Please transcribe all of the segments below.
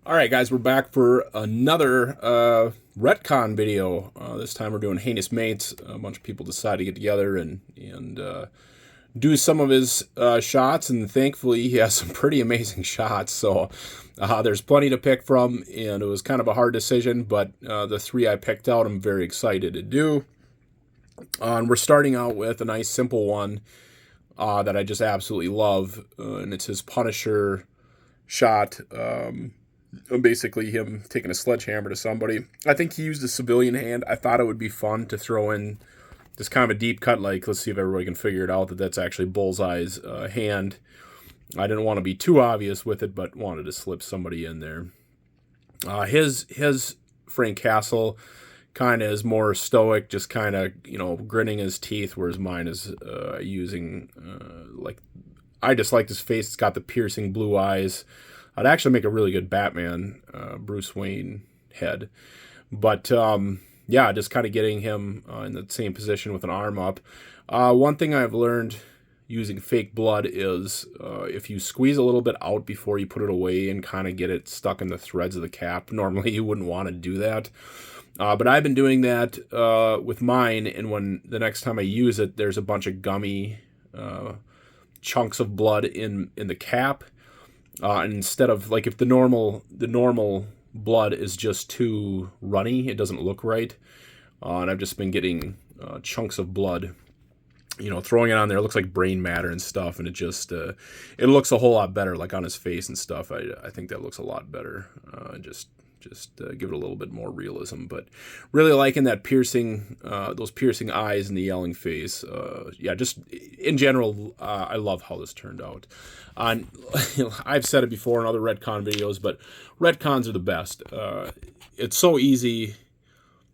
All right, guys, we're back for another Retcon video. This time we're doing Heinousminimates. A bunch of people decided to get together and do some of his shots, and thankfully he has some pretty amazing shots. So there's plenty to pick from, and it was kind of a hard decision, but the three I picked out I'm very excited to do. And we're starting out with a nice simple one that I just absolutely love, and it's his Punisher shot. Basically him taking a sledgehammer to somebody. I think he used a civilian hand. I thought it would be fun to throw in this kind of a deep cut, like, let's see if everybody can figure it out that that's actually Bullseye's hand. I didn't want to be too obvious with it, but wanted to slip somebody in there. His Frank Castle kind of is more stoic, just kind of, grinning his teeth, whereas mine is using, I just like his face. It's got the piercing blue eyes. I'd actually make a really good Batman, Bruce Wayne head. But, yeah, just kind of getting him in the same position with an arm up. One thing I've learned using fake blood is if you squeeze a little bit out before you put it away and kind of get it stuck in the threads of the cap, normally you wouldn't want to do that. But I've been doing that with mine, and when the next time I use it, there's a bunch of gummy chunks of blood in the cap. And instead of, like, if the normal blood is just too runny, it doesn't look right. And I've just been getting chunks of blood, throwing it on there. It looks like brain matter and stuff, and it just it looks a whole lot better, like on his face and stuff. I think that looks a lot better. Just give it a little bit more realism, but really liking that piercing, those piercing eyes and the yelling face. Yeah, just in general, I love how this turned out. I've said it before in other Retcon videos, but Retcons are the best. It's so easy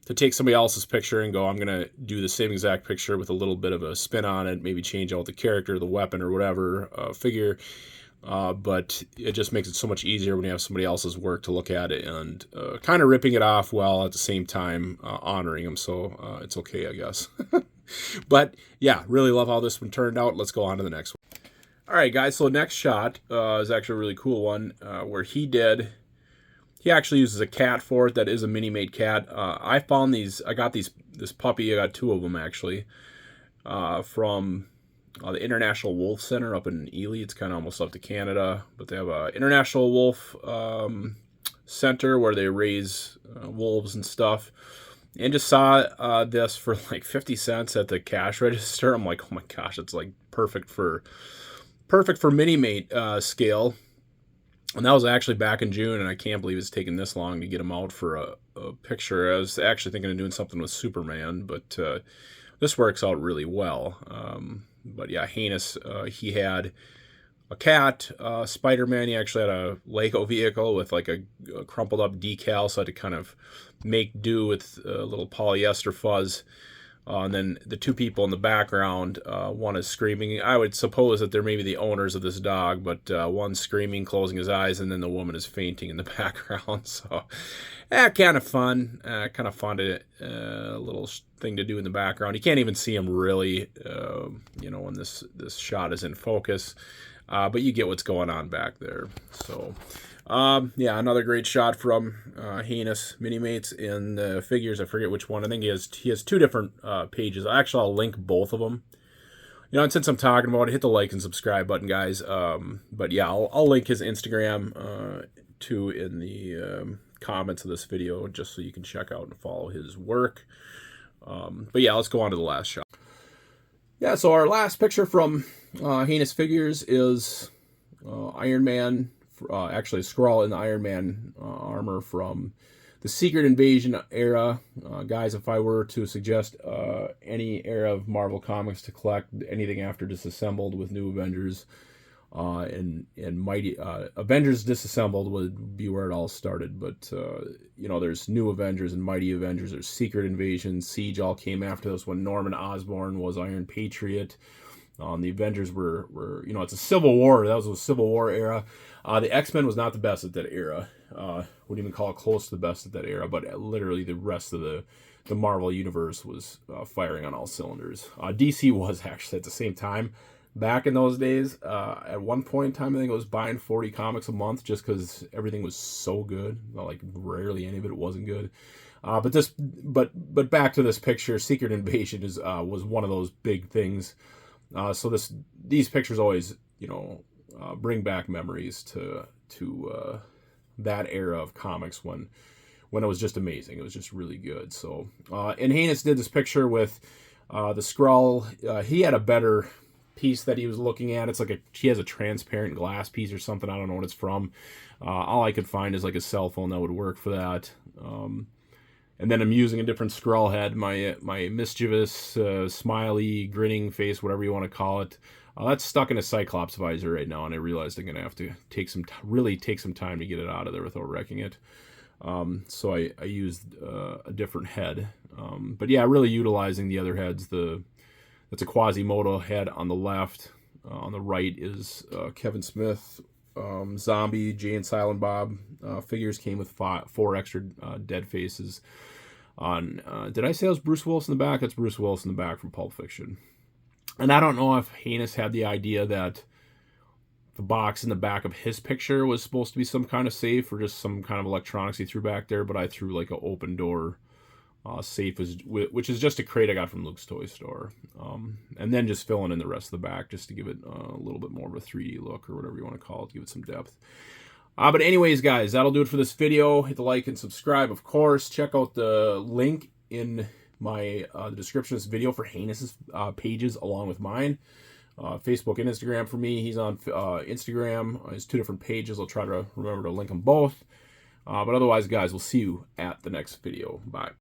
to take somebody else's picture and go, I'm going to do the same exact picture with a little bit of a spin on it, maybe change out the character, the weapon, or whatever, figure. But it just makes it so much easier when you have somebody else's work to look at it and kind of ripping it off while at the same time honoring them. So it's okay, I guess. But yeah, really love how this one turned out. Let's go on to the next one. All right, guys. So next shot is actually a really cool one where he actually uses a cat for it. That is a Minimate cat. I found these. I got this puppy. I got two of them actually from the International Wolf Center up in Ely. It's kind of almost up to Canada, but they have a International Wolf Center where they raise wolves and stuff. And just saw this for like 50 cents at the cash register. I'm like, oh my gosh, it's like perfect for Minimate scale. And that was actually back in June, and I can't believe it's taken this long to get him out for a picture. I was actually thinking of doing something with Superman, but this works out really well. But yeah, Heinous, he had a cat. Spider-Man, he actually had a Lego vehicle with like a crumpled up decal, so I had to kind of make do with a little polyester fuzz. And then the two people in the background, one is screaming. I would suppose that they're maybe the owners of this dog, but one's screaming, closing his eyes, and then the woman is fainting in the background. So, kind of fun. Kind of fun to a little thing to do in the background. You can't even see him really, when this shot is in focus. But you get what's going on back there. So, yeah, another great shot from Heinousminimates in the figures. I forget which one. I think he has two different pages. Actually, I'll link both of them. And since I'm talking about it, hit the like and subscribe button, guys. But yeah, I'll link his Instagram too in the comments of this video, just so you can check out and follow his work. But yeah, let's go on to the last shot. Yeah, so our last picture from Heinous Figures is Iron Man, actually a Skrull in the Iron Man armor from the Secret Invasion era. Guys, if I were to suggest any era of Marvel Comics to collect, anything after Disassembled with New Avengers and Mighty Avengers Disassembled would be where it all started. But there's New Avengers and Mighty Avengers. There's Secret Invasion. Siege all came after this when Norman Osborn was Iron Patriot. The Avengers were it's a Civil War. That was a Civil War era. The X-Men was not the best at that era. Wouldn't even call it close to the best at that era. But literally the rest of the Marvel universe was firing on all cylinders. DC was actually at the same time, back in those days, at one point in time, I think I was buying 40 comics a month just because everything was so good. Like rarely any of it wasn't good. But back to this picture, Secret Invasion was one of those big things. So these pictures always, bring back memories to that era of comics when it was just amazing. It was just really good. So and Heinous did this picture with the Skrull. He had a better piece that he was looking at. It's like he has a transparent glass piece or something. I don't know what it's from. All I could find is like a cell phone that would work for that. And then I'm using a different Skrull head, my mischievous, smiley, grinning face, whatever you want to call it. That's stuck in a Cyclops visor right now, and I realized I'm going to have to really take some time to get it out of there without wrecking it. So I used a different head. But yeah, really utilizing the other heads. That's a Quasimodo head on the left. On the right is Kevin Smith, Zombie, Jay and Silent Bob. Figures came with 4 extra dead faces. Did I say it was Bruce Willis in the back? That's Bruce Willis in the back from Pulp Fiction. And I don't know if Heinous had the idea that the box in the back of his picture was supposed to be some kind of safe or just some kind of electronics he threw back there, but I threw like an open door safe, which is just a crate I got from Luke's Toy Store. And then just filling in the rest of the back just to give it a little bit more of a 3D look or whatever you want to call it, to give it some depth. But anyways, guys, that'll do it for this video. Hit the like and subscribe, of course. Check out the link in my the description of this video for Heinous's pages along with mine. Facebook and Instagram for me. He's on Instagram. It's 2 different pages. I'll try to remember to link them both. But otherwise, guys, we'll see you at the next video. Bye.